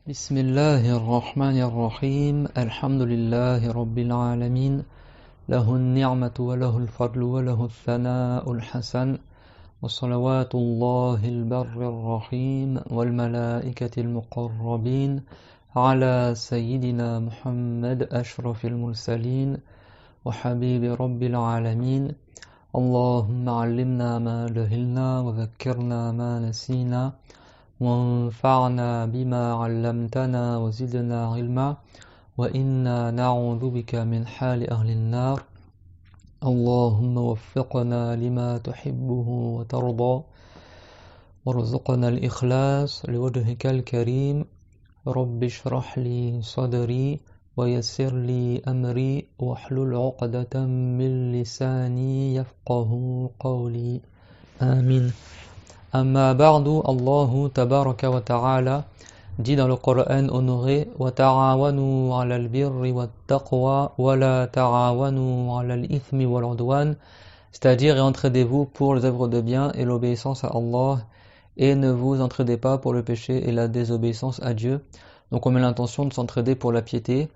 بسم الله الرحمن الرحيم الحمد لله رب العالمين له النعمة وله الفضل وله الثناء الحسن وصلوات الله البر الرحيم والملائكة المقربين على سيدنا محمد أشرف المرسلين وحبيب رب العالمين اللهم علمنا ما جهلنا وذكرنا ما نسينا وانفعنا بما علمتنا وزدنا علما وإنا نعوذ بك من حال أهل النار اللهم وفقنا لما تحبه وترضى وارزقنا الإخلاص لوجهك الكريم رب اشرح لي صدري ويسر لي أمري واحلل عقدة من لساني يفقه قولي آمين. Amma ba'du, Allah tabaraka wa ta'ala dit dans le Coran honoré wa ta'awanu 'alal birri wat taqwa wa la ta'awanu 'alal ithmi wal 'udwan, c'est-à-dire et entraidez-vous pour les œuvres de bien et l'obéissance à Allah et ne vous entraidez pas pour le péché et la désobéissance à Dieu. Donc on met l'intention de s'entraider pour la piété,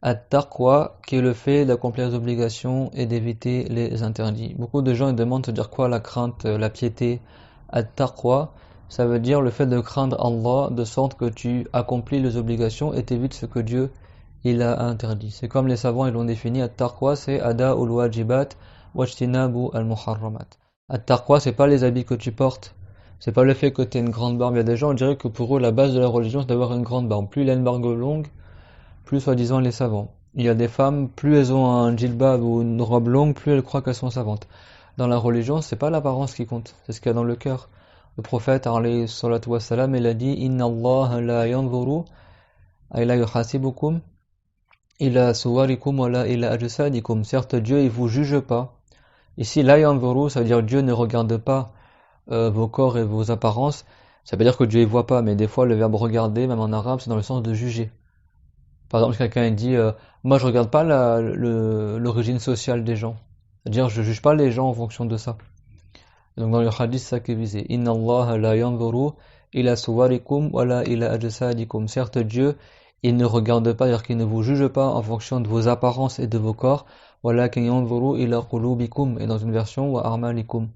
at-taqwa qui est le fait d'accomplir les obligations et d'éviter les interdits. Beaucoup de gens demandent se dire quoi la crainte, la piété. At-taqwa, ça veut dire le fait de craindre Allah de sorte que tu accomplis les obligations et t'évites ce que Dieu il a interdit. C'est comme les savants ils l'ont défini. At-taqwa c'est ada'ul wajibat wajtinabu al-muharramat. At-taqwa c'est pas les habits que tu portes, c'est pas le fait que tu aies une grande barbe. Il y a des gens on dirait que pour eux la base de la religion c'est d'avoir une grande barbe. Plus il a une barbe longue, plus soi-disant les savants. Il y a des femmes, plus elles ont un djilbab ou une robe longue, plus elles croient qu'elles sont savantes. Dans la religion, c'est pas l'apparence qui compte, c'est ce qu'il y a dans le cœur. Le prophète, alayhi salatu wassalam, il a dit Inna Allah la yanzuru ila yuhasibukum ila suwarikum wa la ila ajsadikum. Certes, Dieu, il vous juge pas. Ici, la yanzuru, ça veut dire Dieu ne regarde pas vos corps et vos apparences. Ça veut dire que Dieu, il voit pas, mais des fois, le verbe regarder, même en arabe, c'est dans le sens de juger. Par exemple, quelqu'un dit moi, je regarde pas l'origine sociale des gens. C'est-à-dire, je ne juge pas les gens en fonction de ça. Donc dans le hadith, c'est ça qui est visé. Inna Allah la yanzuru ila suwarikum wa la ila ajsadikum. Certes, Dieu, il ne regarde pas, c'est-à-dire qu'il ne vous juge pas en fonction de vos apparences et de vos corps. Walakin yanzuru ila qulubikum. Et dans une version, wa a'malikum.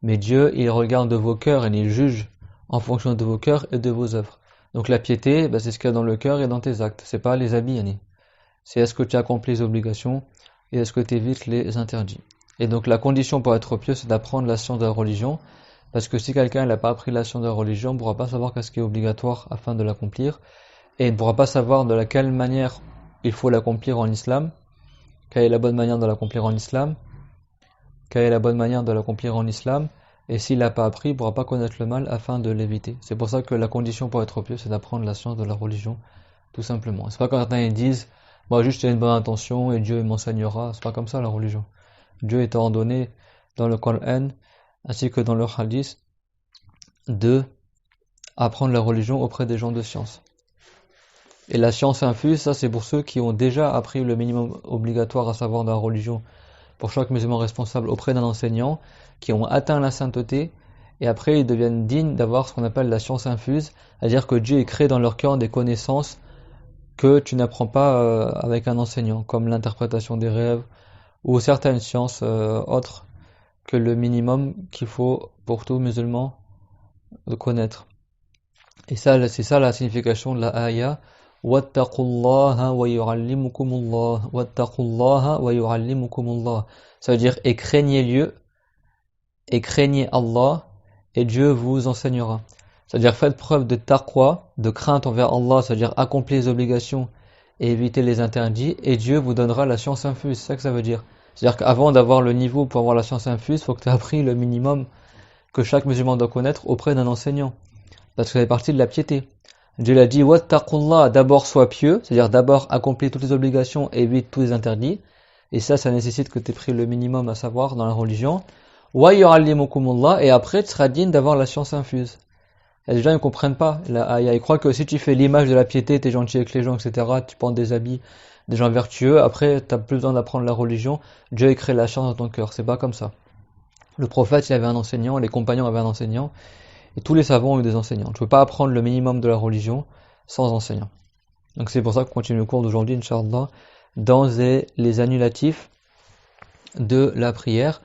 Mais Dieu, il regarde vos cœurs et il juge en fonction de vos cœurs et de vos œuvres. Donc la piété, c'est ce qu'il y a dans le cœur et dans tes actes. C'est pas les habits, yani. C'est est-ce que tu accomplis les obligations et est-ce que tu évites les interdits. Et donc la condition pour être pieux, c'est d'apprendre la science de la religion, parce que si quelqu'un n'a pas appris la science de la religion, il ne pourra pas savoir qu'est-ce qui est obligatoire afin de l'accomplir, et il ne pourra pas savoir de quelle manière il faut l'accomplir en islam, quelle est la bonne manière de l'accomplir en islam, et s'il n'a pas appris, il ne pourra pas connaître le mal afin de l'éviter. C'est pour ça que la condition pour être pieux, c'est d'apprendre la science de la religion, tout simplement. C'est pas quand certains disent moi juste j'ai une bonne intention et Dieu m'enseignera, c'est pas comme ça la religion. Dieu est ordonné dans le Coran ainsi que dans le hadith de apprendre la religion auprès des gens de science. Et la science infuse, ça c'est pour ceux qui ont déjà appris le minimum obligatoire à savoir de la religion pour chaque musulman responsable auprès d'un enseignant, qui ont atteint la sainteté et après ils deviennent dignes d'avoir ce qu'on appelle la science infuse, c'est-à-dire que Dieu crée dans leur cœur des connaissances que tu n'apprends pas avec un enseignant, comme l'interprétation des rêves ou certaines sciences autres que le minimum qu'il faut pour tout musulman de connaître. Et ça, c'est ça la signification de la ayah. Wattaqullaha wa yu'allimukumullah. Wattaqullaha wa yu'allimukumullah. Ça veut dire et craignez Allah et Dieu vous enseignera. C'est-à-dire faites preuve de taqwa, de crainte envers Allah, c'est-à-dire accomplissez les obligations et évitez les interdits, et Dieu vous donnera la science infuse. C'est ça que ça veut dire. C'est-à-dire qu'avant d'avoir le niveau pour avoir la science infuse, il faut que tu aies appris le minimum que chaque musulman doit connaître auprès d'un enseignant. Parce que ça fait partie de la piété. Dieu l'a dit, wattaqullah, d'abord sois pieux, c'est-à-dire d'abord accomplis toutes les obligations et évite tous les interdits. Et ça nécessite que tu aies pris le minimum à savoir dans la religion. Wa yu'allimukumullah, et après tu seras digne d'avoir la science infuse. Et les gens ne comprennent pas la ayah. Ils croient que si tu fais l'image de la piété, tu es gentil avec les gens, etc., tu portes des habits, des gens vertueux, après tu n'as plus besoin d'apprendre la religion, Dieu a créé la science dans ton cœur. C'est pas comme ça. Le prophète, il avait un enseignant, les compagnons avaient un enseignant, et tous les savants ont eu des enseignants. Tu ne peux pas apprendre le minimum de la religion sans enseignant. Donc c'est pour ça qu'on continue le cours d'aujourd'hui, Inch'Allah, dans les annulatifs de la prière.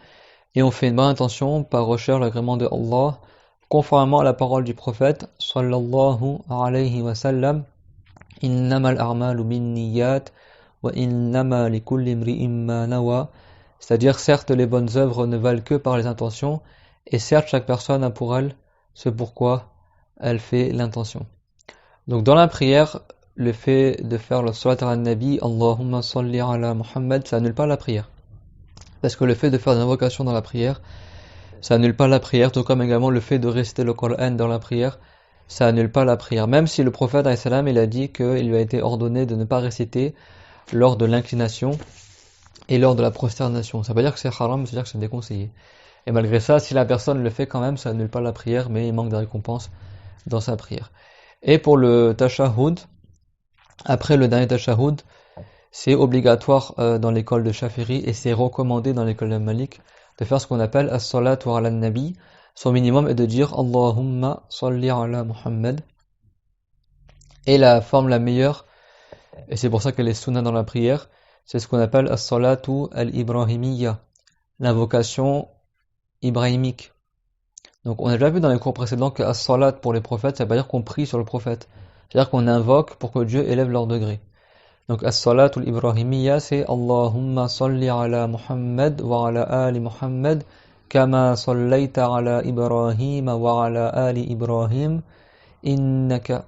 Et on fait une bonne intention par recherche l'agrément de Allah, conformément à la parole du prophète, sallallahu alayhi wa sallam, innamal a'malu binniyat wa innama likulli imri'in ma nawa. C'est-à-dire, certes, les bonnes œuvres ne valent que par les intentions, et certes, chaque personne a pour elle ce pourquoi elle fait l'intention. Donc, dans la prière, le fait de faire le salat ala nabi, Allahumma salli ala Muhammad, ça annule pas la prière. Parce que le fait de faire des invocations dans la prière, ça annule pas la prière, tout comme également le fait de réciter le Coran dans la prière, ça annule pas la prière. Même si le prophète, alayhi salam, il a dit qu'il lui a été ordonné de ne pas réciter lors de l'inclination et lors de la prosternation. Ça veut pas dire que c'est haram, c'est dire que c'est déconseillé. Et malgré ça, si la personne le fait quand même, ça annule pas la prière, mais il manque de récompense dans sa prière. Et pour le tashahhud, après le dernier tashahhud, c'est obligatoire dans l'école de Shafi'i et c'est recommandé dans l'école de Malik de faire ce qu'on appelle as-salatu ala nabi. Son minimum est de dire Allahumma salli ala Muhammad. Et la forme la meilleure, et c'est pour ça qu'elle est sunna dans la prière, c'est ce qu'on appelle as-salatu al-ibrahimiyya, l'invocation ibrahimique. Donc on a déjà vu dans les cours précédents que as-salat pour les prophètes, ça veut pas dire qu'on prie sur le prophète. C'est-à-dire qu'on invoque pour que Dieu élève leur degré. Donc as-salatu al-ibrahimiyya, c'est Allahumma salli ala Muhammad wa ala ali Muhammad kama sallaita ala Ibrahim wa ala ali Ibrahim innaka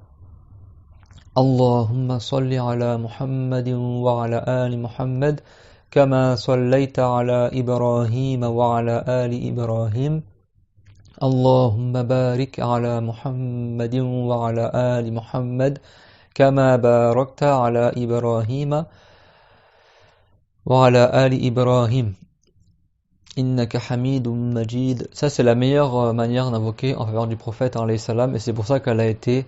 Allahumma salli ala Muhammadin wa ala ali Muhammad kama sallaita ala Ibrahim wa ala ali Ibrahim Allahumma barik ala Muhammadin wa ala ali Muhammad kama barakta ala Ibrahim wa ala ali Ibrahim innaka hamidun majid. Ça c'est la meilleure manière d'invoquer en faveur du prophète alayhi salam, et c'est pour ça qu'elle a été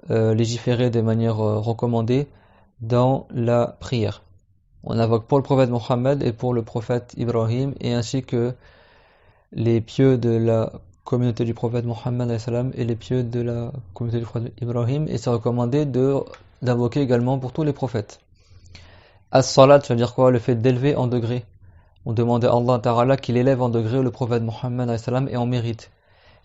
légiférée de manière recommandée dans la prière. On invoque pour le prophète Mohammed et pour le prophète Ibrahim, et ainsi que les pieux de la communauté du prophète Mohammed et les pieux de la communauté du prophète Ibrahim, et c'est recommandé d'invoquer également pour tous les prophètes. As-salat, ça veut dire quoi? Le fait d'élever en degré. On demande à Allah Ta'ala qu'il élève en degré le prophète Mohammed et en mérite.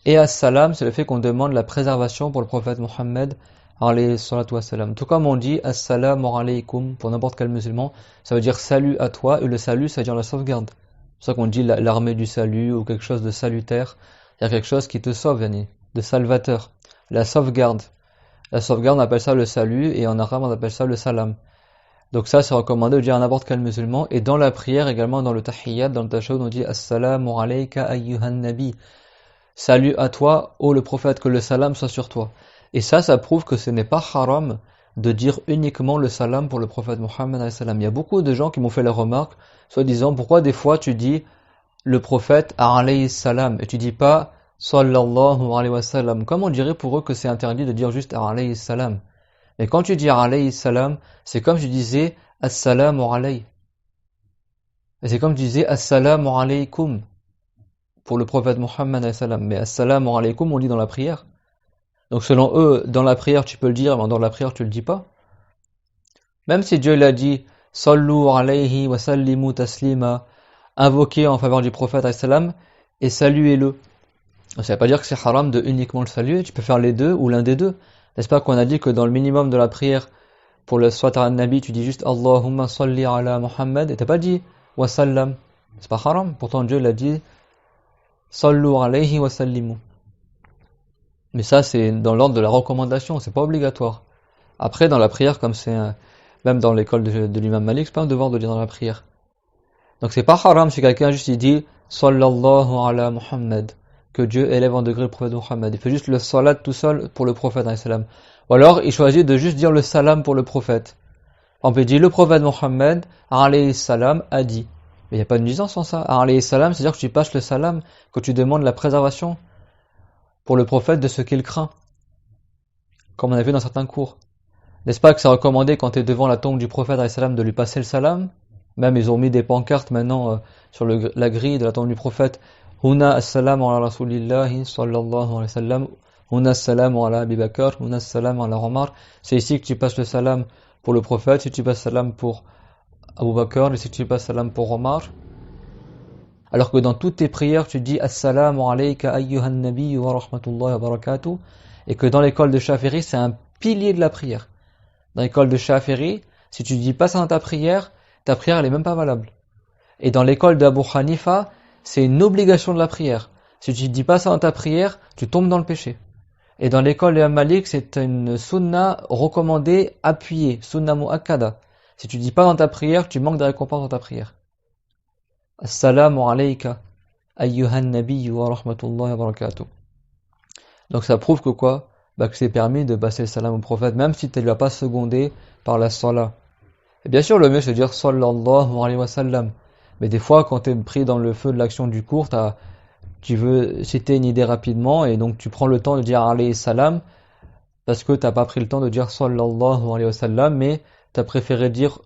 Et as-salam, c'est le fait qu'on demande la préservation pour le prophète Mohammed alayhi salatu wassalam. Tout comme on dit assalamu alaykum pour n'importe quel musulman, ça veut dire salut à toi, et le salut ça veut dire la sauvegarde. C'est pour ça qu'on dit l'armée du salut ou quelque chose de salutaire, c'est-à-dire quelque chose qui te sauve, de salvateur. La sauvegarde. La sauvegarde on appelle ça le salut, et en arabe on appelle ça le salam. Donc ça c'est recommandé de dire à n'importe quel musulman, et dans la prière également, dans le tahiyyat, dans le tashahhud, on dit assalamu alayka ayyuhan nabi. Salut à toi, ô le prophète, que le salam soit sur toi. Et ça prouve que ce n'est pas haram de dire uniquement le salam pour le prophète Mohammed alayhi salam. Il y a beaucoup de gens qui m'ont fait la remarque, soit disant pourquoi des fois tu dis le prophète alayhi salam et tu dis pas sallallahu alayhi wa sallam. Comme on dirait pour eux que c'est interdit de dire juste alayhi salam. Mais quand tu dis alayhi salam, c'est comme je disais assalamu alayhi. Et c'est comme je disais assalamu alaykum pour le prophète Mohammed alayhi salam. Mais assalamu alaykum on dit dans la prière. Donc selon eux, dans la prière tu peux le dire, mais dans la prière tu le dis pas. Même si Dieu l'a dit sallu alayhi wa sallimu taslima, invoquez en faveur du prophète alayhi salam et saluez-le. Ça ne veut pas dire que c'est haram de uniquement le saluer, tu peux faire les deux ou l'un des deux. N'est-ce pas qu'on a dit que dans le minimum de la prière pour le salat ala nabi, tu dis juste Allahumma salli ala Muhammad et t'as pas dit wa sallam. C'est pas haram. Pourtant Dieu l'a dit sallu alayhi wa sallimu. Mais ça c'est dans l'ordre de la recommandation, c'est pas obligatoire. Après dans la prière, comme c'est même dans l'école de l'imam Malik, c'est pas un devoir de dire dans la prière. Donc c'est pas haram si quelqu'un juste il dit Sallallahu ala Muhammad, que Dieu élève en degré le prophète Muhammad. Il fait juste le salat tout seul pour le prophète alayhi salam. Ou alors il choisit de juste dire le salam pour le prophète. On peut dire le prophète Muhammad alayhi salam a dit. Mais il n'y a pas de nuisance en ça. Alayhi salam, c'est-à-dire que tu passes le salam, que tu demandes la préservation pour le prophète de ce qu'il craint. Comme on a vu dans certains cours. N'est-ce pas que c'est recommandé quand tu es devant la tombe du prophète alayhi salam de lui passer le salam? Même ils ont mis des pancartes maintenant sur la grille de la tombe du prophète. Huna as-salam ala rasulillahi sallallahu alayhi wa sallam. Huna as-salam ala Abi Bakr. Huna as-salam ala Omar. C'est ici que tu passes le salam pour le prophète, si tu passes le salam pour Abu Bakr, et si tu passes le salam pour Omar. Alors que dans toutes tes prières, tu dis Assalamu alayka ayyuhan nabi wa rahmatullahi wa barakatuh. Et que dans l'école de Shafi'i, c'est un pilier de la prière. Dans l'école de Shafi'i, si tu dis pas ça dans ta prière elle est même pas valable. Et dans l'école d'Abu Hanifa, c'est une obligation de la prière. Si tu dis pas ça dans ta prière, tu tombes dans le péché. Et dans l'école d'Imam Malik, c'est une sunna recommandée, appuyée, sunna mu'akkada. Si tu dis pas dans ta prière, tu manques de récompense dans ta prière. Assalamu alayka ayyuhan nabi wa rahmatullahi wa barakatuh. Donc ça prouve que quoi? Que c'est permis de passer le salam au prophète, même si tu ne l'as pas secondé par la salat. Et bien sûr, le mieux c'est de dire sallallahu alayhi wa sallam. Mais des fois, quand tu es pris dans le feu de l'action du cours, tu veux citer une idée rapidement, et donc tu prends le temps de dire alayhi salam, parce que tu n'as pas pris le temps de dire sallallahu alayhi wa sallam, mais tu as préféré dire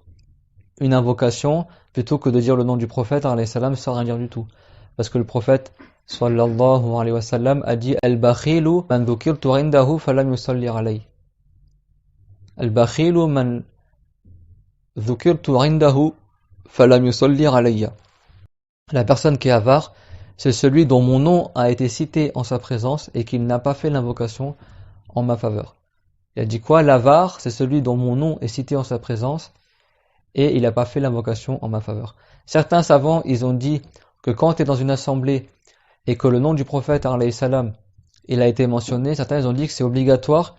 une invocation, plutôt que de dire le nom du prophète alayhi salam sans rien dire du tout. Parce que le prophète sallallahu alayhi wa sallam a dit al-bakhilu man dhukirtu indahu falam yusalli alayhi. Al-bakhilu man dhukirtu indahu falam yusalli alayya. La personne qui est avare, c'est celui dont mon nom a été cité en sa présence et qu'il n'a pas fait l'invocation en ma faveur. Il a dit quoi? L'avare, c'est celui dont mon nom est cité en sa présence et il n'a pas fait l'invocation en ma faveur. Certains savants, ils ont dit que quand tu es dans une assemblée et que le nom du prophète alayhi salam il a été mentionné, certains ils ont dit que c'est obligatoire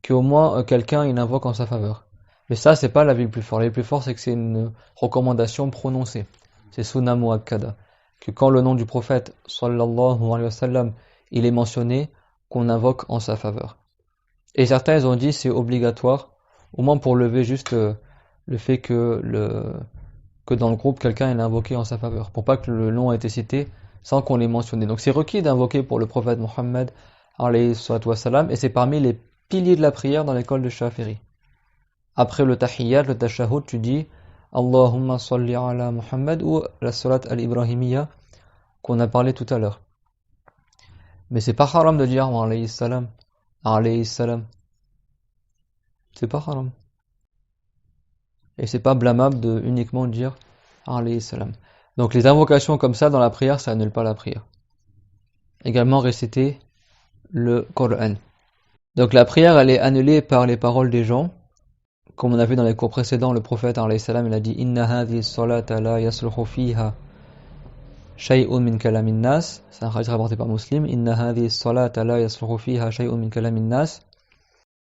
qu'au moins quelqu'un il invoque en sa faveur. Mais ça, c'est pas l'avis le plus fort. L'avis le plus fort, c'est que c'est une recommandation prononcée. C'est sunna muakkada. Que quand le nom du prophète sallallahu alayhi wa sallam il est mentionné, qu'on invoque en sa faveur. Et certains ils ont dit c'est obligatoire, au moins pour lever juste le fait que dans le groupe quelqu'un est invoqué en sa faveur, pour pas que le nom ait été cité sans qu'on l'ait mentionné. Donc c'est requis d'invoquer pour le prophète Muhammad alayhi salatu wassalam, et c'est parmi les piliers de la prière dans l'école de Shafi'i. Après le tahiyyat, le tashahhud, tu dis Allahumma salli ala Muhammad, ou la salat al-Ibrahimiyya qu'on a parlé tout à l'heure. Mais c'est pas haram de dire alayhi salam, alayhi salam. C'est pas haram. Et c'est pas blâmable de uniquement dire alayhi salam. Donc les invocations comme ça dans la prière, ça annule pas la prière. Également réciter le Coran. Donc la prière, elle est annulée par les paroles des gens. Comme on a vu dans les cours précédents, le prophète alayhi salam, il a dit Inna hadhihi salata la yasluhu fiha shay'un min kalamin nas. C'est un hadith rapporté par Muslim. Inna hadhihi salata la yasluhu fiha shay'un min kalamin nas.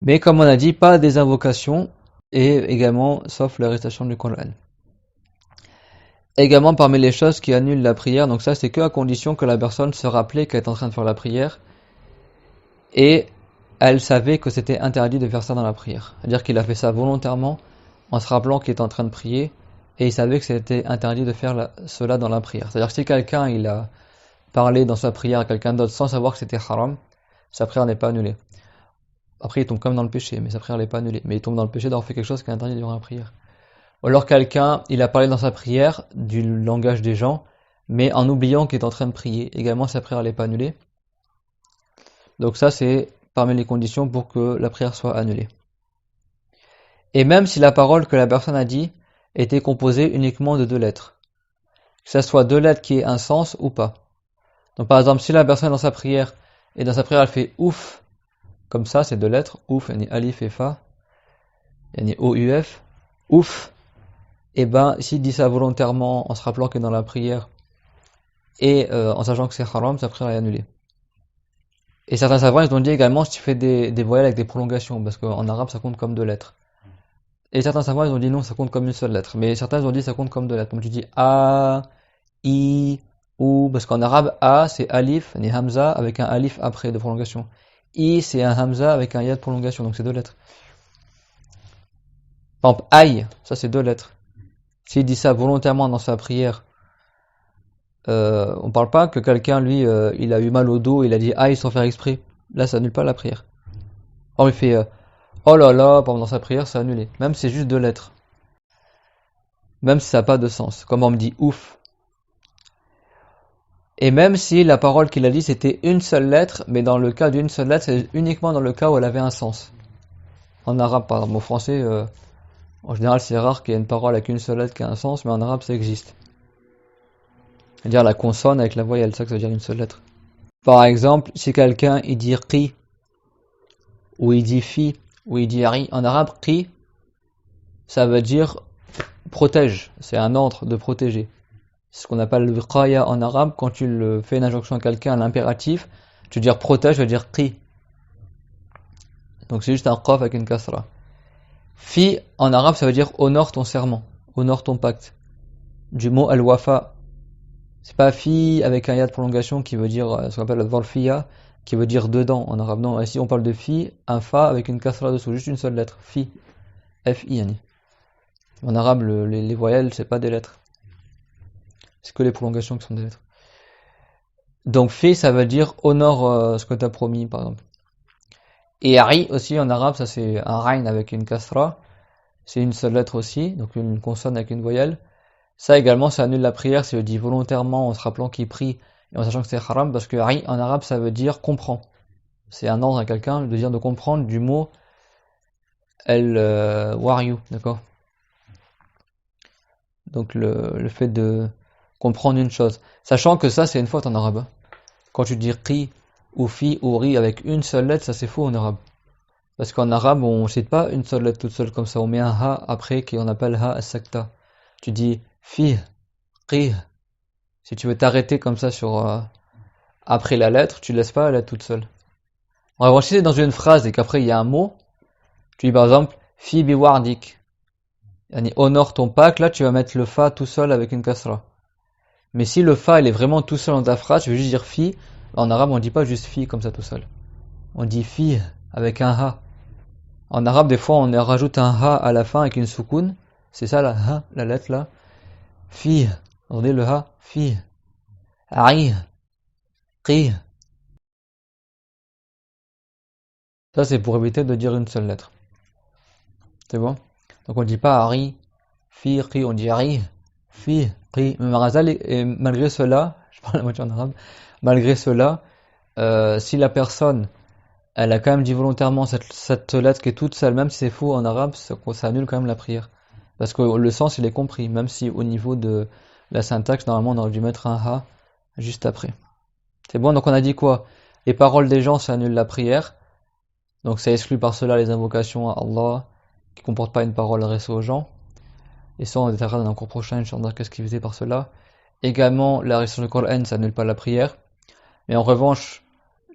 Mais comme on a dit, pas des invocations, et également sauf la récitation du Coran. Également parmi les choses qui annulent la prière, donc ça c'est que à condition que la personne se rappelait qu'elle est en train de faire la prière et elle savait que c'était interdit de faire ça dans la prière. C'est-à-dire qu'il a fait ça volontairement en se rappelant qu'il était en train de prier et il savait que c'était interdit de faire cela dans la prière. C'est-à-dire que si quelqu'un il a parlé dans sa prière à quelqu'un d'autre sans savoir que c'était haram, sa prière n'est pas annulée. Après il tombe quand même dans le péché, mais sa prière n'est pas annulée. Mais il tombe dans le péché d'avoir fait quelque chose qui est interdit durant la prière. Ou alors quelqu'un, il a parlé dans sa prière du langage des gens, mais en oubliant qu'il est en train de prier. Également, sa prière n'est pas annulée. Donc ça, c'est parmi les conditions pour que la prière soit annulée. Et même si la parole que la personne a dit était composée uniquement de 2 lettres, que ce soit 2 lettres qui aient un sens ou pas. Donc par exemple, si la personne dans sa prière, et dans sa prière elle fait ouf, comme ça, c'est 2 lettres, ouf, yani alif et fa, yani O-U-F, ouf, et ben s'il dit ça volontairement en se rappelant qu'il est dans la prière et en sachant que c'est haram, sa prière est annulée. Et certains savants ils ont dit également si tu fais des voyelles avec des prolongations, parce qu'en arabe ça compte comme 2 lettres. Et certains savants ils ont dit non, ça compte comme une seule lettre, mais certains ils ont dit ça compte comme 2 lettres. Donc tu dis A, I, ou, parce qu'en arabe, A, c'est alif, ni hamza, avec un alif après de prolongation. I, c'est un hamza avec un ya de prolongation, donc c'est 2 lettres. Par exemple, aïe, ça c'est 2 lettres. S'il dit ça volontairement dans sa prière, on parle pas que quelqu'un, lui, il a eu mal au dos, il a dit aïe sans faire exprès. Là, ça annule pas la prière. Or, il fait oh là là, pendant dans sa prière, c'est annulé. Même si c'est juste 2 lettres. Même si ça n'a pas de sens. Comme on me dit ouf. Et même si la parole qu'il a dit c'était une seule lettre, mais dans le cas d'une seule lettre, c'est uniquement dans le cas où elle avait un sens. En arabe, par exemple, au français, en général, c'est rare qu'il y ait une parole avec une seule lettre qui a un sens, mais en arabe, ça existe. C'est-à-dire la consonne avec la voyelle, c'est ça que ça veut dire une seule lettre. Par exemple, si quelqu'un il dit qi, ou il dit fi, ou il dit ari, en arabe, qi, ça veut dire protège, c'est un ordre de protéger. C'est ce qu'on appelle le wiqaya en arabe, quand tu fais une injonction à quelqu'un à l'impératif, tu veux dire protège, tu veux dire qi. Donc c'est juste un qaf avec une kasra. Fi, en arabe, ça veut dire honore ton serment, honore ton pacte. Du mot al-wafa. C'est pas fi avec un ya de prolongation qui veut dire ce qu'on appelle la dharfiya, qui veut dire dedans en arabe. Non, ici on parle de fi, un fa avec une kasra dessous, juste une seule lettre. Fi. F-I, yani. En arabe, les voyelles, c'est pas des lettres. C'est que les prolongations qui sont des lettres. Donc fi, ça veut dire honore ce que tu as promis, par exemple. Et ari aussi en arabe, ça c'est un rain avec une kasra. C'est une seule lettre aussi, donc une consonne avec une voyelle. Ça également, ça annule la prière si on dit volontairement en se rappelant qu'il prie et en sachant que c'est haram, parce que ari en arabe ça veut dire comprend. C'est un ordre à quelqu'un de dire de comprendre du mot el wariyu, d'accord. Donc le fait de comprendre une chose. Sachant que ça c'est une faute en arabe. Quand tu dis qi ou fi ou ri avec une seule lettre, ça c'est faux en arabe. Parce qu'en arabe on ne cite pas une seule lettre toute seule comme ça, on met un ha après qu'on appelle ha as-sakta. Tu dis fi, qi. Si tu veux t'arrêter comme ça sur après la lettre, tu laisses pas la lettre toute seule. En revanche, si c'est dans une phrase et qu'après il y a un mot, tu dis par exemple fi biwardik, yani honore ton pacte, là tu vas mettre le fa tout seul avec une kasra. Mais si le fa il est vraiment tout seul dans ta phrase, tu veux juste dire fi, en arabe on dit pas juste fi comme ça tout seul. On dit fi avec un ha. En arabe des fois on rajoute un ha à la fin avec une soukoun, c'est ça la ha, la lettre là. Fi, regardez le ha, fi. Ari, qi. Ça c'est pour éviter de dire une seule lettre. C'est bon? Donc on dit pas Ari, fi, qi, on dit Ari, fi, qi. Mais Marazal, et malgré cela, je parle la moitié en arabe, malgré cela, si la personne, elle a quand même dit volontairement cette lettre qui est toute seule, même si c'est faux en arabe, ça annule quand même la prière. Parce que le sens il est compris, même si au niveau de la syntaxe, normalement on aurait dû mettre un ha juste après. C'est bon, donc on a dit quoi? Les paroles des gens, ça annule la prière. Donc ça exclut par cela les invocations à Allah qui ne comportent pas une parole adressée aux gens. Et ça on détaillera dans un cours prochain, Inch'Allah, qu'est-ce qui faisait par cela. Également, la récitation du Coran, ça annule pas la prière. Mais en revanche,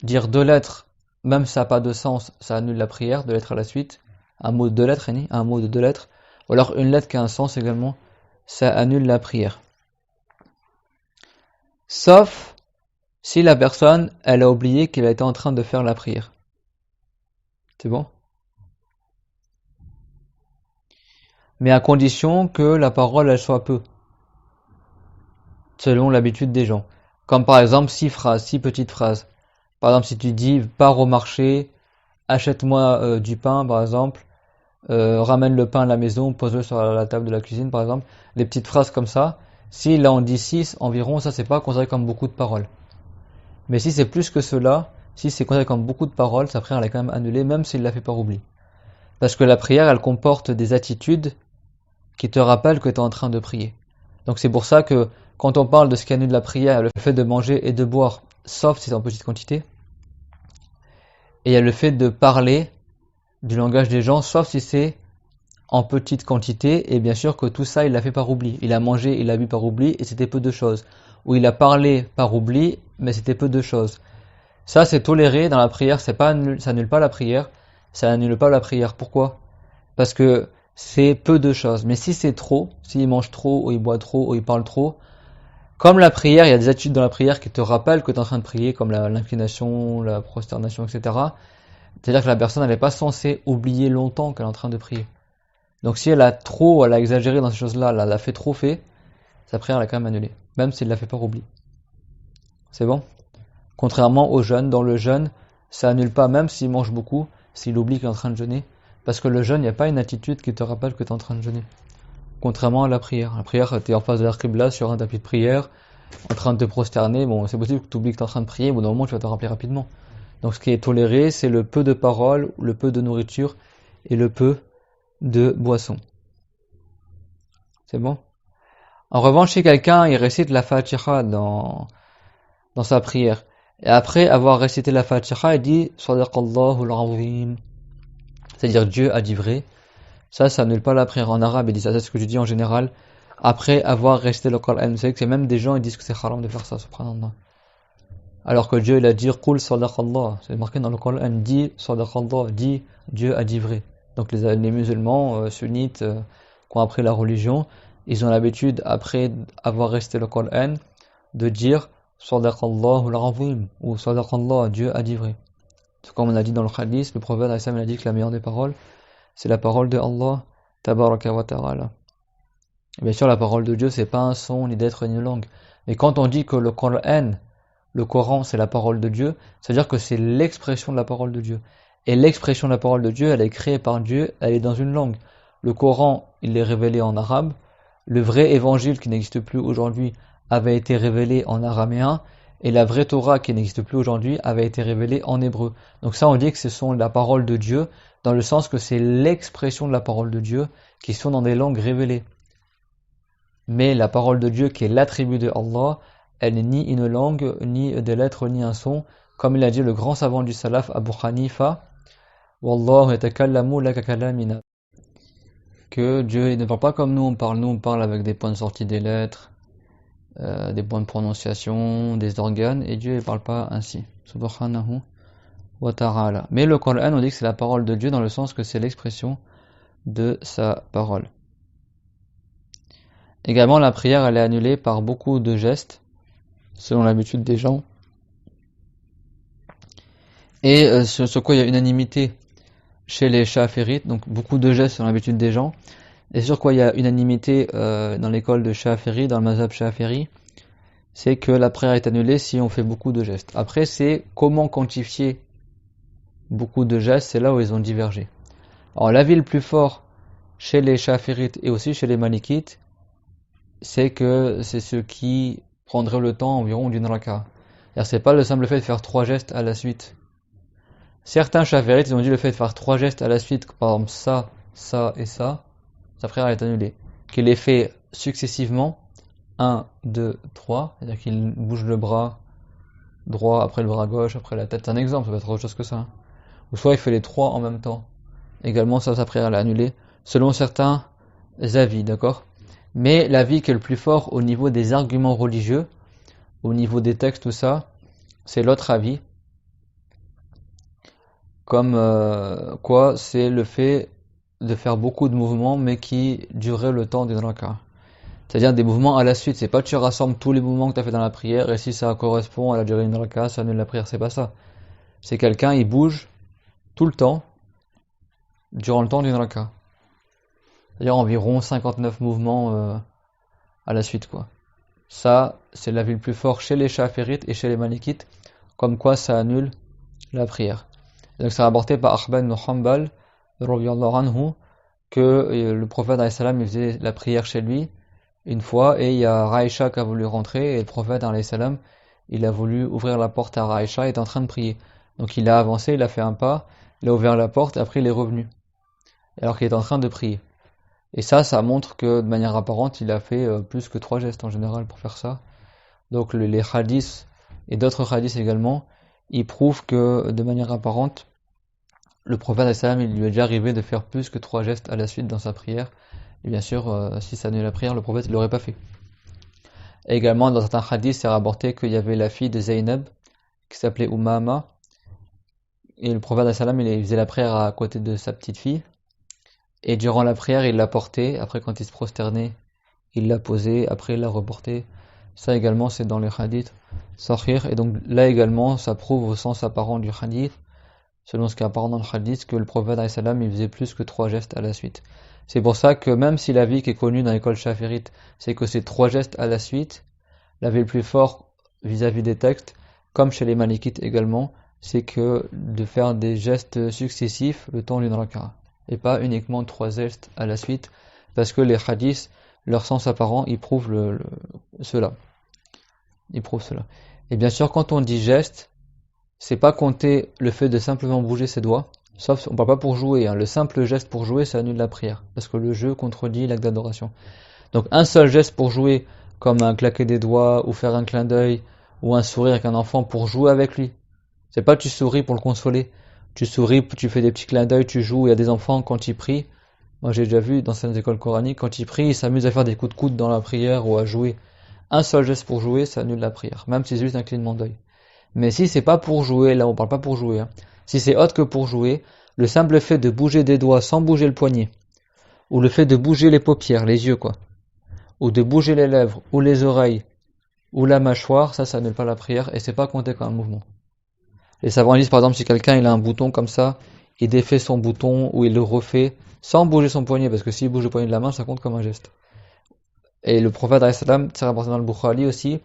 dire 2 lettres, même si ça n'a pas de sens, ça annule la prière, 2 lettres à la suite. Un mot de 2 lettres, un mot de 2 lettres. Ou alors une lettre qui a un sens également, ça annule la prière. Sauf si la personne, elle a oublié qu'elle était en train de faire la prière. C'est bon? Mais à condition que la parole, elle soit peu. Selon l'habitude des gens. Comme par exemple 6 phrases, 6 petites phrases. Par exemple, si tu dis « pars au marché, achète-moi du pain » par exemple, ramène le pain à la maison, pose-le sur la table de la cuisine par exemple, des petites phrases comme ça. Si là on dit 6 environ, ça c'est pas considéré comme beaucoup de paroles. Mais si c'est plus que cela, si c'est considéré comme beaucoup de paroles, sa prière elle est quand même annulée, même s'il l'a fait par oubli. Parce que la prière elle comporte des attitudes qui te rappellent que tu es en train de prier. Donc c'est pour ça que quand on parle de ce qui annule la prière, le fait de manger et de boire, sauf si c'est en petite quantité, et il y a le fait de parler du langage des gens, sauf si c'est en petite quantité, et bien sûr que tout ça il l'a fait par oubli. Il a mangé, il a bu par oubli, et c'était peu de choses. Ou il a parlé par oubli, mais c'était peu de choses. Ça c'est toléré dans la prière, ça annule pas la prière, ça annule pas la prière. Pourquoi? Parce que c'est peu de choses. Mais si c'est trop, s'il mange trop, ou il boit trop, ou il parle trop, Comme la prière, il y a des attitudes dans la prière qui te rappellent que tu es en train de prier, comme l'inclination, la prosternation, etc. C'est-à-dire que la personne n'est pas censée oublier longtemps qu'elle est en train de prier. Donc si elle a exagéré dans ces choses-là, elle a fait trop fait, sa prière elle est quand même annulée, même s'il l'a fait par oubli. C'est bon? Contrairement au jeûne, dans le jeûne, ça annule pas, même s'il mange beaucoup, s'il oublie qu'il est en train de jeûner, parce que le jeûne, il n'y a pas une attitude qui te rappelle que tu es en train de jeûner. Contrairement à la prière. La prière, tu es en face de la qibla sur un tapis de prière, en train de te prosterner, bon, c'est possible que tu oublies que tu es en train de prier, au bout d'un moment, tu vas te rappeler rapidement. Donc ce qui est toléré, c'est le peu de paroles, le peu de nourriture et le peu de boisson. C'est bon? En revanche, si quelqu'un il récite la Fatiha dans sa prière, et après avoir récité la Fatiha, il dit Sadaqallahu al-Azim, c'est-à-dire Dieu a dit vrai, ça annule pas la prière. En arabe, il dit ça, c'est ce que je dis en général, après avoir récité le Coran. Vous savez que c'est même des gens, ils disent que c'est haram de faire ça, subhanallah. Alors que Dieu, il a dit Qul Sadaqallah, c'est marqué dans le Coran, dit Sadaqallah, dit Dieu a dit vrai. Donc les musulmans sunnites qui ont appris la religion, ils ont l'habitude, après avoir récité le Coran, de dire Sadaqallahu al-Azim ou Sadaqallah, Dieu a dit vrai. Comme on a dit dans le hadith, le prophète il a dit que la meilleure des paroles, c'est la parole de Allah, Tabaraka wa Ta'ala. Bien sûr, la parole de Dieu, c'est pas un son, ni d'être, ni une langue. Mais quand on dit que le Coran, c'est la parole de Dieu, c'est-à-dire que c'est l'expression de la parole de Dieu. Et l'expression de la parole de Dieu, elle est créée par Dieu, elle est dans une langue. Le Coran, il est révélé en arabe. Le vrai évangile qui n'existe plus aujourd'hui avait été révélé en araméen. Et la vraie Torah qui n'existe plus aujourd'hui avait été révélée en hébreu. Donc ça, on dit que ce sont la parole de Dieu, dans le sens que c'est l'expression de la parole de Dieu qui sont dans des langues révélées. Mais la parole de Dieu qui est l'attribut de Allah, elle n'est ni une langue, ni des lettres, ni un son. Comme il a dit le grand savant du salaf, Abu Hanifa, Wallahu yatakallamu laka kalamina. Que Dieu ne parle pas comme nous on parle avec des points de sortie des lettres, des points de prononciation, des organes, et Dieu ne parle pas ainsi. Subhanahu wa ta'ala. Mais le Coran, on dit que c'est la parole de Dieu dans le sens que c'est l'expression de sa parole. Également, la prière, elle est annulée par beaucoup de gestes, selon l'habitude des gens. Et sur quoi il y a unanimité chez les Shaférites, donc beaucoup de gestes selon l'habitude des gens. Et sur quoi il y a unanimité dans l'école de Shafiri, dans le mazhab Shafiri, c'est que la prière est annulée si on fait beaucoup de gestes. Après, c'est comment quantifier beaucoup de gestes, c'est là où ils ont divergé. Alors, l'avis le plus fort chez les Shaférites et aussi chez les Malikites, c'est que c'est ce qui prendrait le temps environ d'une raka. C'est pas le simple fait de faire 3 gestes à la suite. Certains Shaférites, ils ont dit le fait de faire 3 gestes à la suite, par exemple ça et ça, sa prière est annulée. Qu'il les fait successivement, 1, 2, 3, c'est-à-dire qu'il bouge le bras droit, après le bras gauche, après la tête. C'est un exemple, ça peut être autre chose que ça. Ou soit il fait les 3 en même temps. Également, ça, sa prière est annulée, selon certains avis, d'accord? Mais l'avis qui est le plus fort au niveau des arguments religieux, au niveau des textes, tout ça, c'est l'autre avis. Comme quoi, c'est le fait de faire beaucoup de mouvements, mais qui dureraient le temps d'une raka. C'est-à-dire des mouvements à la suite. C'est pas que tu rassembles tous les mouvements que tu as fait dans la prière, et si ça correspond à la durée d'une raka, ça annule la prière. C'est pas ça. C'est quelqu'un, il bouge tout le temps, durant le temps d'une raka. C'est-à-dire environ 59 mouvements à la suite, quoi. Ça, c'est l'avis le plus fort chez les Shaférites et chez les Malikites, comme quoi ça annule la prière. Et donc c'est rapporté par Ahmad ibn Hanbal, radiyallahu anhu, que le prophète alayhi salam, il faisait la prière chez lui une fois, et il y a Raïcha qui a voulu rentrer, et le prophète alayhi salam, il a voulu ouvrir la porte à Raïcha, il était en train de prier. Donc il a avancé, il a fait un pas, il a ouvert la porte, et après il est revenu, alors qu'il était en train de prier. Et ça montre que de manière apparente, il a fait plus que 3 gestes en général pour faire ça. Donc les hadiths et d'autres hadiths également, ils prouvent que de manière apparente, le prophète sallam, il lui est déjà arrivé de faire plus que 3 gestes à la suite dans sa prière. Et bien sûr, si ça annule la prière, le prophète ne l'aurait pas fait. Et également, dans certains hadiths, c'est rapporté qu'il y avait la fille de Zaynab, qui s'appelait Umama, et le prophète sallam, il faisait la prière à côté de sa petite fille. Et durant la prière, il l'a portée. Après, quand il se prosternait, il l'a posée. Après, il l'a reportée. Ça également, c'est dans les hadiths sahih. Et donc là également, ça prouve au sens apparent du hadith, selon ce qui est apparent dans le hadith, que le prophète alayhi salam, il faisait plus que 3 gestes à la suite. C'est pour ça que même si l'avis qui est connu dans l'école chaférite, c'est que c'est 3 gestes à la suite, l'avis le plus fort vis-à-vis des textes, comme chez les malikites également, c'est que de faire des gestes successifs le temps d'une raka'a, et pas uniquement 3 gestes à la suite, parce que les hadiths, leur sens apparent, ils prouvent cela. Ils prouvent cela. Et bien sûr, quand on dit geste, c'est pas compter le fait de simplement bouger ses doigts, sauf on parle pas pour jouer, hein. Le simple geste pour jouer, ça annule la prière, parce que le jeu contredit l'acte d'adoration. Donc un seul geste pour jouer, comme un claquer des doigts, ou faire un clin d'œil, ou un sourire avec un enfant pour jouer avec lui. C'est pas tu souris pour le consoler. Tu souris, tu fais des petits clins d'œil, tu joues. Il y a des enfants, quand ils prient, moi j'ai déjà vu dans certaines écoles coraniques, quand ils prient, ils s'amusent à faire des coups de coude dans la prière ou à jouer. Un seul geste pour jouer, ça annule la prière, même si c'est juste un clignement d'œil. Mais si c'est pas pour jouer, là on parle pas pour jouer, hein. Si c'est autre que pour jouer, le simple fait de bouger des doigts sans bouger le poignet, ou le fait de bouger les paupières, les yeux quoi, ou de bouger les lèvres, ou les oreilles, ou la mâchoire, ça annule pas la prière, et c'est pas compté comme un mouvement. Les savants disent par exemple si quelqu'un il a un bouton comme ça, il défait son bouton ou il le refait sans bouger son poignet, parce que s'il bouge le poignet de la main, ça compte comme un geste. Et le prophète alayhi salam, c'est rapporté dans le Bukhari aussi,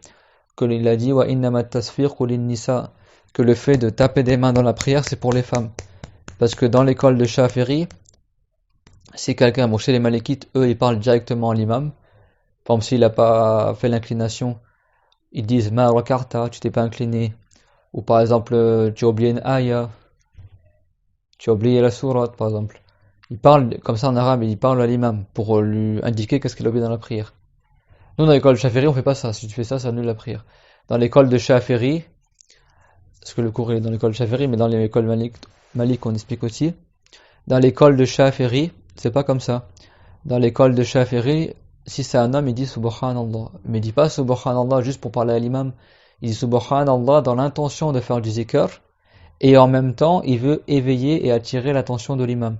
qu'il a dit wa innamat tasfir qulin nisa, que le fait de taper des mains dans la prière c'est pour les femmes. Parce que dans l'école de Shafiri, si quelqu'un, bon chez les Malikites, eux ils parlent directement à l'imam. Par exemple s'il n'a pas fait l'inclination, ils disent ma rakarta, tu t'es pas incliné. Ou par exemple, tu as oublié une ayah, tu as oublié la sourate par exemple. Il parle comme ça en arabe, il parle à l'imam pour lui indiquer qu'est-ce qu'il a oublié dans la prière. Nous dans l'école de Shafiri, on fait pas ça. Si tu fais ça, ça annule la prière. Dans l'école de Shafiri, parce que le cours est dans l'école de Shafiri, mais dans l'école Malik on explique aussi. Dans l'école de Shafiri, c'est pas comme ça. Dans l'école de Shafiri, si c'est un homme, il dit Subhanallah. Mais il dit pas Subhanallah juste pour parler à l'imam. Il dit Subhanallah dans l'intention de faire du zikr, et en même temps, il veut éveiller et attirer l'attention de l'imam.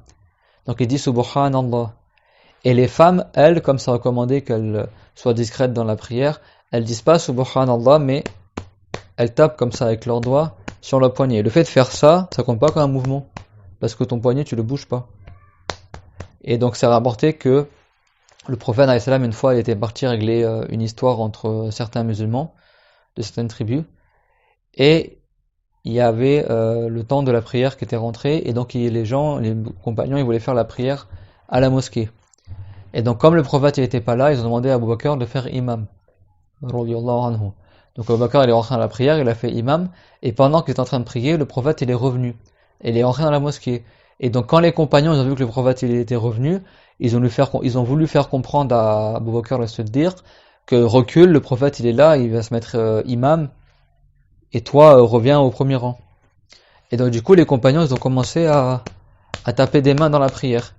Donc il dit Subhanallah. Et les femmes, elles, comme c'est recommandé qu'elles soient discrètes dans la prière, elles disent pas Subhanallah, mais elles tapent comme ça avec leurs doigts sur le poignet. Le fait de faire ça, ça compte pas comme un mouvement, parce que ton poignet, tu le bouges pas. Et donc c'est rapporté que le prophète alayhi salam, une fois, il était parti régler une histoire entre certains musulmans de certaines tribus, et il y avait le temps de la prière qui était rentré, et donc les compagnons, ils voulaient faire la prière à la mosquée. Et donc comme le prophète n'était pas là, ils ont demandé à Abu Bakr de faire imam. Anhu. Donc Abu Bakr il est rentré dans la prière, il a fait imam, et pendant qu'il était en train de prier, le prophète il est revenu. Et il est rentré dans la mosquée. Et donc quand les compagnons ils ont vu que le prophète il était revenu, ils ont voulu faire comprendre à Abu Bakr al-Siddiq que recule, le prophète il est là, il va se mettre imam, et toi reviens au premier rang. Et donc du coup les compagnons ils ont commencé à taper des mains dans la prière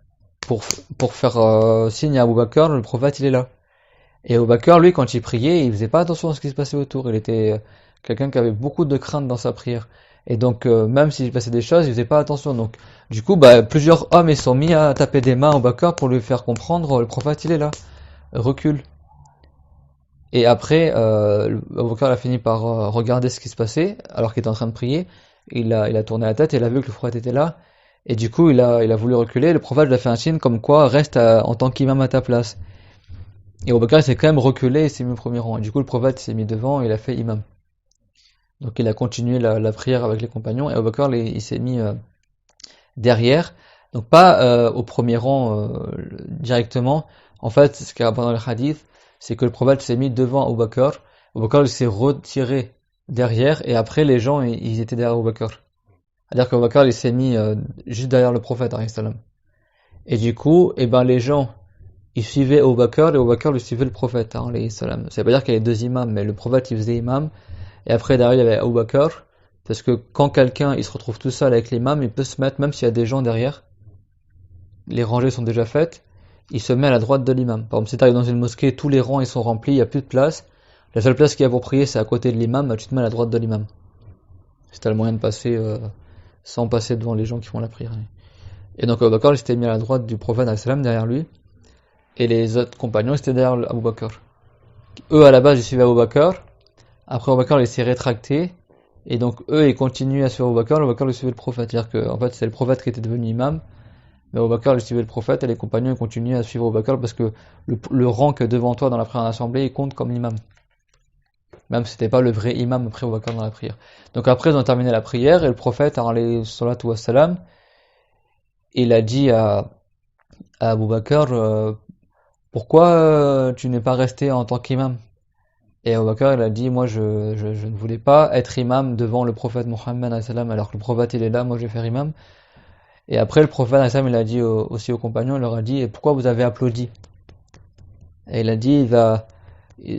pour faire signe à Abu Bakr, le prophète il est là. Et Abu Bakr lui quand il priait il faisait pas attention à ce qui se passait autour, il était quelqu'un qui avait beaucoup de crainte dans sa prière. Et donc même s'il passait des choses il faisait pas attention. Donc du coup plusieurs hommes ils sont mis à taper des mains à Abu Bakr pour lui faire comprendre le prophète il est là, recule. Et après, Abu Bakr a fini par regarder ce qui se passait, alors qu'il était en train de prier. Il a tourné la tête et il a vu que le prophète était là. Et du coup, il a voulu reculer. Le prophète lui a fait un signe comme quoi, reste en tant qu'imam à ta place. Et Abu Bakr s'est quand même reculé et s'est mis au premier rang. Et du coup, le prophète s'est mis devant et il a fait imam. Donc il a continué la prière avec les compagnons. Et Abu Bakr, il s'est mis derrière. Donc pas au premier rang directement. En fait, ce qui est rapporté dans le hadith, c'est que le prophète s'est mis devant Abu Bakr. Abu Bakr il s'est retiré derrière et après les gens ils étaient derrière Abu Bakr. C'est-à-dire qu'Abu Bakr il s'est mis juste derrière le prophète alayhi salam. Et du coup, les gens ils suivaient Abu Bakr et Abu Bakr il suivait le prophète alayhi salam. Ça veut pas dire qu'il y avait deux imams, mais le prophète il faisait imam et après derrière il y avait Abu Bakr, parce que quand quelqu'un il se retrouve tout seul avec l'imam, il peut se mettre même s'il y a des gens derrière. Les rangées sont déjà faites. Il se met à la droite de l'imam. Par exemple, si tu arrives dans une mosquée, tous les rangs ils sont remplis, il n'y a plus de place. La seule place qu'il y a pour prier, c'est à côté de l'imam, tu te mets à la droite de l'imam. Si tu as le moyen de passer sans passer devant les gens qui font la prière. Et donc Abu Bakr il s'était mis à la droite du prophète alayhi salam derrière lui, et les autres compagnons étaient derrière Abu Bakr. Eux, à la base, ils suivaient Abu Bakr. Après, Abu Bakr, il s'est rétracté. Et donc, eux, ils continuent à suivre Abu Bakr. Abu Bakr, il suivait le prophète. C'est-à-dire que, en fait, c'est le prophète qui était devenu imam. Mais Abu Bakr, il suivait le prophète. Et les compagnons, ils continuent à suivre Abu Bakr parce que le rang que devant toi dans la prière d'assemblée, il compte comme imam. Même si c'était pas le vrai imam après Abu Bakr dans la prière. Donc après, ils ont terminé la prière. Et le prophète, alayhi salatu wassalam, il a dit à Abu Bakr, pourquoi tu n'es pas resté en tant qu'imam? Et Abu Bakr, il a dit, moi, je ne voulais pas être imam devant le prophète Mohammed, alors que le prophète, il est là, moi, je vais faire imam. Et après, le prophète, il a dit aussi aux compagnons, il leur a dit, et pourquoi vous avez applaudi? Et il a dit,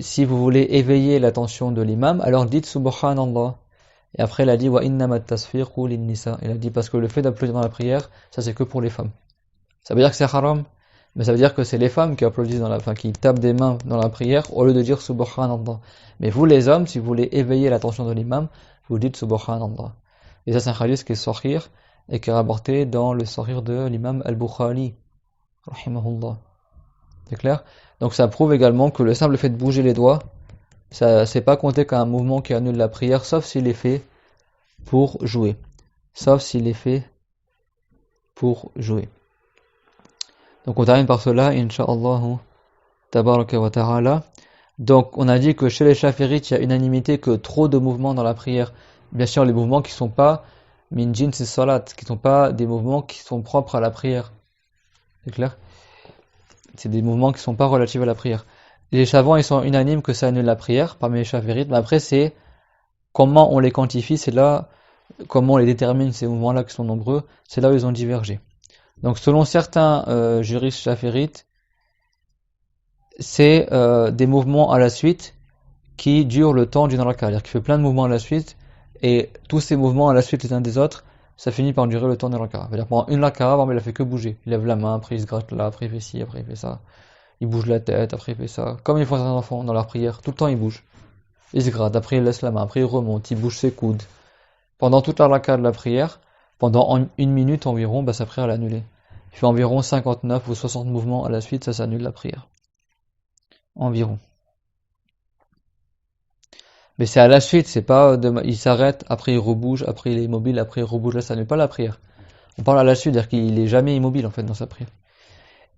si vous voulez éveiller l'attention de l'imam, alors dites Subhanallah. Et après, il a dit, wa innamat tasfiqu lin-nisa. Il a dit, parce que le fait d'applaudir dans la prière, ça c'est que pour les femmes. Ça veut dire que c'est haram, mais ça veut dire que c'est les femmes qui applaudissent qui tapent des mains dans la prière au lieu de dire Subhanallah. Mais vous les hommes, si vous voulez éveiller l'attention de l'imam, vous dites Subhanallah. Et ça c'est un hadith qui est sahih et qui est rapporté dans le sahih de l'imam Al-Bukhari, rahimahullah. C'est clair? Donc ça prouve également que le simple fait de bouger les doigts, ça c'est pas compté comme un mouvement qui annule la prière, sauf s'il est fait pour jouer. Sauf s'il est fait pour jouer. Donc on termine par cela, Inch'Allah, tabaraka wa ta'ala. Donc on a dit que chez les Chafirites, il y a unanimité que trop de mouvements dans la prière. Bien sûr, les mouvements qui sont pas min jins salat, qui sont pas des mouvements qui sont propres à la prière. C'est clair? C'est des mouvements qui sont pas relatifs à la prière. Les savants, ils sont unanimes que ça annule la prière parmi les Chafirites, mais après c'est comment on les quantifie, c'est là, comment on les détermine, ces mouvements-là qui sont nombreux, c'est là où ils ont divergé. Donc selon certains juristes chaférites, c'est des mouvements à la suite qui durent le temps d'une raka. C'est-à-dire qu'il fait plein de mouvements à la suite, et tous ces mouvements à la suite les uns des autres, ça finit par durer le temps d'une raka. C'est-à-dire pendant une raka, il a fait que bouger. Il lève la main, après il se gratte là, après il fait ci, après il fait ça. Il bouge la tête, après il fait ça. Comme ils font certains enfants dans leur prière, tout le temps il bouge. Il se gratte, après il laisse la main, après il remonte, il bouge ses coudes. Pendant toute la raka de la prière, pendant une minute environ, sa prière est annulée. Il fait environ 59 ou 60 mouvements à la suite, ça s'annule la prière. Environ. Mais c'est à la suite, c'est pas il s'arrête, après il rebouge, après il est immobile, après il rebouge, là ça n'est pas la prière. On parle à la suite, c'est-à-dire qu'il est jamais immobile en fait dans sa prière.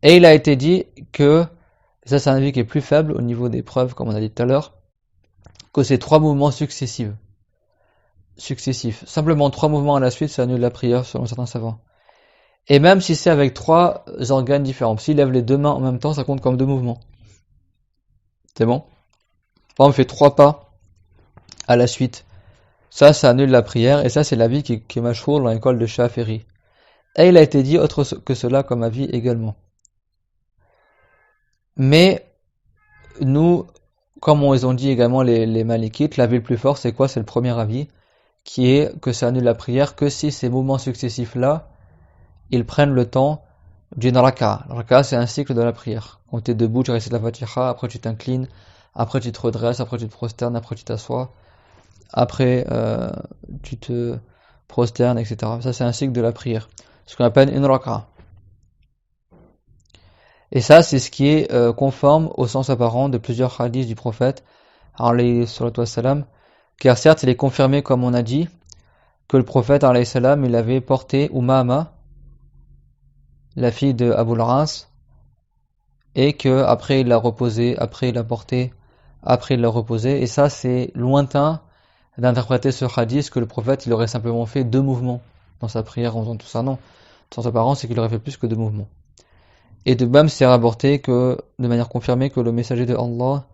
Et il a été dit que, ça c'est un avis qui est plus faible au niveau des preuves, comme on a dit tout à l'heure, que c'est 3 mouvements successifs. Simplement 3 mouvements à la suite, ça annule la prière selon certains savants. Et même si c'est avec 3 organes différents, s'il lève les 2 mains en même temps, ça compte comme 2 mouvements. C'est bon? Par exemple, on fait 3 pas à la suite. Ça annule la prière, et ça c'est l'avis qui est mashhour dans l'école de Shafi'i. Et il a été dit autre que cela comme avis également. Mais nous, comme ils ont dit également les Malikites, l'avis le plus fort c'est quoi? C'est le premier avis, qui est que ça annule la prière que si ces mouvements successifs-là, ils prennent le temps d'une raka. La raka c'est un cycle de la prière. Quand tu es debout, tu récites la Fatiha, après tu t'inclines, après tu te redresses, après tu te prosternes, après tu t'assois, après tu te prosternes, etc. Ça c'est un cycle de la prière, ce qu'on appelle une raka. Et ça c'est ce qui est conforme au sens apparent de plusieurs hadiths du prophète alayhi salatu wassalam, car certes il est confirmé comme on a dit que le prophète alayhi salam il avait porté Umama, la fille de Abu al-As, et que après il l'a reposée, après il l'a portée, après il l'a reposée, et ça c'est lointain d'interpréter ce hadith que le prophète il aurait simplement fait 2 mouvements dans sa prière en faisant tout ça. Non, sans apparence c'est qu'il aurait fait plus que 2 mouvements. Et de même c'est rapporté que, de manière confirmée, que le messager de Allah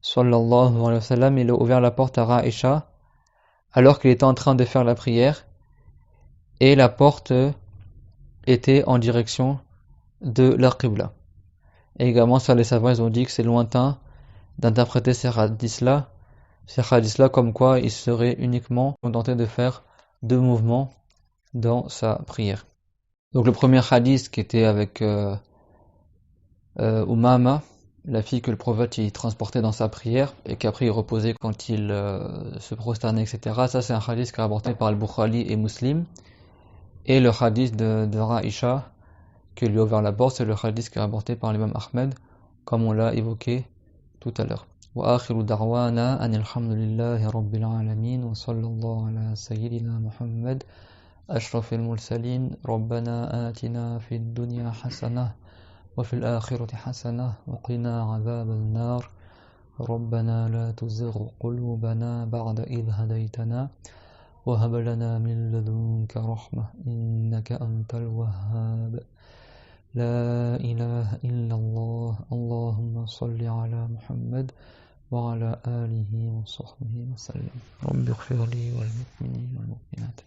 sallallahu alayhi wa sallam il a ouvert la porte à Aïcha alors qu'il était en train de faire la prière, et la porte était en direction de la Qibla. Et également ça les savants ils ont dit que c'est lointain d'interpréter ces hadiths-là comme quoi il serait uniquement contenté de faire 2 mouvements dans sa prière. Donc le premier hadith qui était avec Umama, la fille que le prophète il transportait dans sa prière et qu'après il reposait quand il se prosternait, etc. Ça c'est un hadith qui est rapporté par Al-Bukhari et Muslim. Et le hadith de Aïcha qui lui a ouvert la porte, c'est le hadith qui est rapporté par l'imam Ahmed, comme on l'a évoqué tout à l'heure. وآخر دعوانا أن الحمد لله رب العالمين وصلى الله على سيدنا محمد أشرف المرسلين. ربنا آتنا في الدنيا حسنة وفي الآخرة حسنة وقنا عذاب النار. ربنا لا تزغ قلوبنا بعد إذ هديتنا وهب لنا من لدنك رحمة إنك أنت الوهاب. لا إله إلا الله. اللهم صل على محمد وعلى آله وصحبه وسلم. رب اغفر لي وللمؤمنين والمؤمنات.